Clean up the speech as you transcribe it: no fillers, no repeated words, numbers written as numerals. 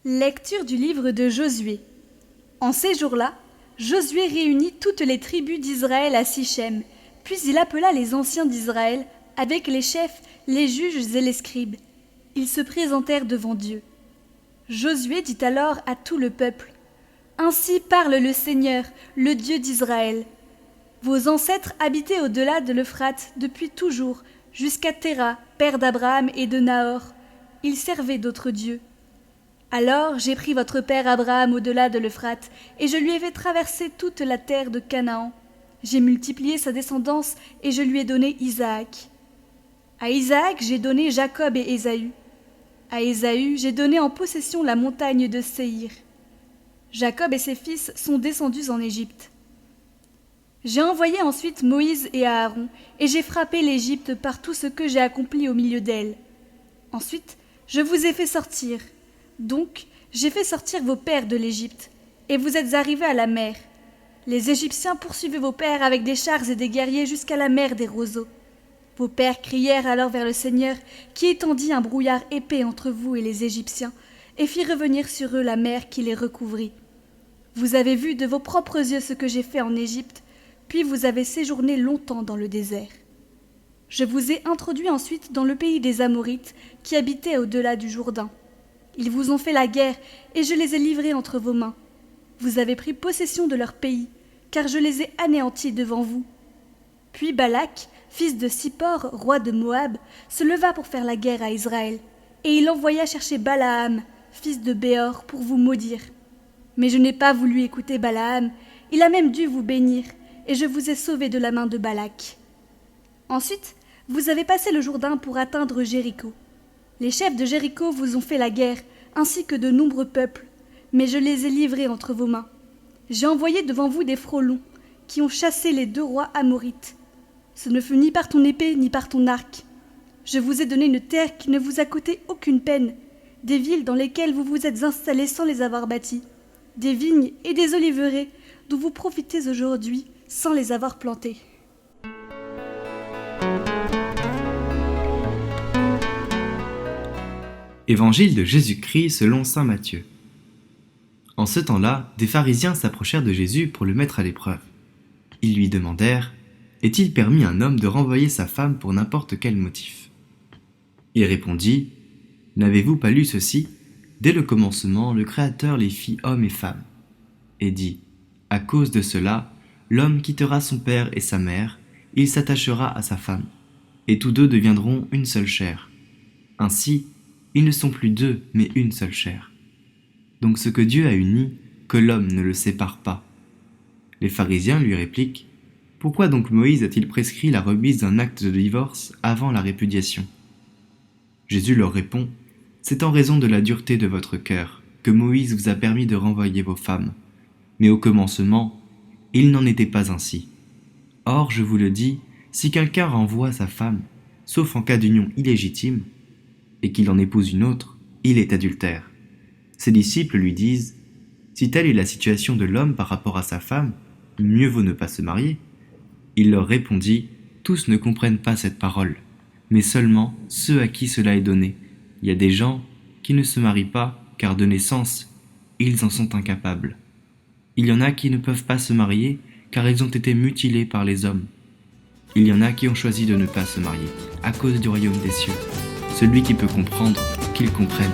Lecture du livre de Josué. En ces jours-là, Josué réunit toutes les tribus d'Israël à Sichem, puis il appela les anciens d'Israël, avec les chefs, les juges et les scribes. Ils se présentèrent devant Dieu. Josué dit alors à tout le peuple: « Ainsi parle le Seigneur, le Dieu d'Israël. Vos ancêtres habitaient au-delà de l'Euphrate depuis toujours, jusqu'à Téra, père d'Abraham et de Nahor. Ils servaient d'autres dieux. Alors j'ai pris votre père Abraham au-delà de l'Euphrate, et je lui ai fait traverser toute la terre de Canaan. J'ai multiplié sa descendance, et je lui ai donné Isaac. À Isaac j'ai donné Jacob et Ésaü. À Ésaü j'ai donné en possession la montagne de Séhir. Jacob et ses fils sont descendus en Égypte. J'ai envoyé ensuite Moïse et Aaron, et j'ai frappé l'Égypte par tout ce que j'ai accompli au milieu d'elle. Ensuite, je vous ai fait sortir. Donc, j'ai fait sortir vos pères de l'Égypte, et vous êtes arrivés à la mer. Les Égyptiens poursuivaient vos pères avec des chars et des guerriers jusqu'à la mer des roseaux. Vos pères crièrent alors vers le Seigneur, qui étendit un brouillard épais entre vous et les Égyptiens, et fit revenir sur eux la mer qui les recouvrit. Vous avez vu de vos propres yeux ce que j'ai fait en Égypte, puis vous avez séjourné longtemps dans le désert. Je vous ai introduit ensuite dans le pays des Amorites, qui habitaient au-delà du Jourdain. Ils vous ont fait la guerre, et je les ai livrés entre vos mains. Vous avez pris possession de leur pays, car je les ai anéantis devant vous. Puis Balak, fils de Sippor, roi de Moab, se leva pour faire la guerre à Israël, et il envoya chercher Balaam, fils de Béor, pour vous maudire. Mais je n'ai pas voulu écouter Balaam, il a même dû vous bénir, et je vous ai sauvés de la main de Balak. Ensuite, vous avez passé le Jourdain pour atteindre Jéricho. Les chefs de Jéricho vous ont fait la guerre, ainsi que de nombreux peuples, mais je les ai livrés entre vos mains. J'ai envoyé devant vous des frelons, qui ont chassé les 2 rois amorites. Ce ne fut ni par ton épée ni par ton arc. Je vous ai donné une terre qui ne vous a coûté aucune peine, des villes dans lesquelles vous vous êtes installés sans les avoir bâties, des vignes et des oliveraies dont vous profitez aujourd'hui sans les avoir plantées. Évangile de Jésus-Christ selon saint Matthieu. En ce temps-là, des pharisiens s'approchèrent de Jésus pour le mettre à l'épreuve. Ils lui demandèrent: « Est-il permis à un homme de renvoyer sa femme pour n'importe quel motif ?» Il répondit: « N'avez-vous pas lu ceci ? Dès le commencement, le Créateur les fit hommes et femmes. Et dit: À cause de cela, l'homme quittera son père et sa mère, il s'attachera à sa femme, et tous deux deviendront une seule chair. Ainsi, ils ne sont plus 2, mais une seule chair. Donc ce que Dieu a uni, que l'homme ne le sépare pas. » Les pharisiens lui répliquent: « Pourquoi donc Moïse a-t-il prescrit la remise d'un acte de divorce avant la répudiation ?» Jésus leur répond: « C'est en raison de la dureté de votre cœur que Moïse vous a permis de renvoyer vos femmes. Mais au commencement, il n'en était pas ainsi. Or, je vous le dis, si quelqu'un renvoie sa femme, sauf en cas d'union illégitime, et qu'il en épouse une autre, il est adultère. » Ses disciples lui disent: « Si telle est la situation de l'homme par rapport à sa femme, mieux vaut ne pas se marier. » Il leur répondit: « Tous ne comprennent pas cette parole, mais seulement ceux à qui cela est donné. Il y a des gens qui ne se marient pas, car de naissance, ils en sont incapables. Il y en a qui ne peuvent pas se marier, car ils ont été mutilés par les hommes. Il y en a qui ont choisi de ne pas se marier, à cause du royaume des cieux. Celui qui peut comprendre, qu'il comprenne. »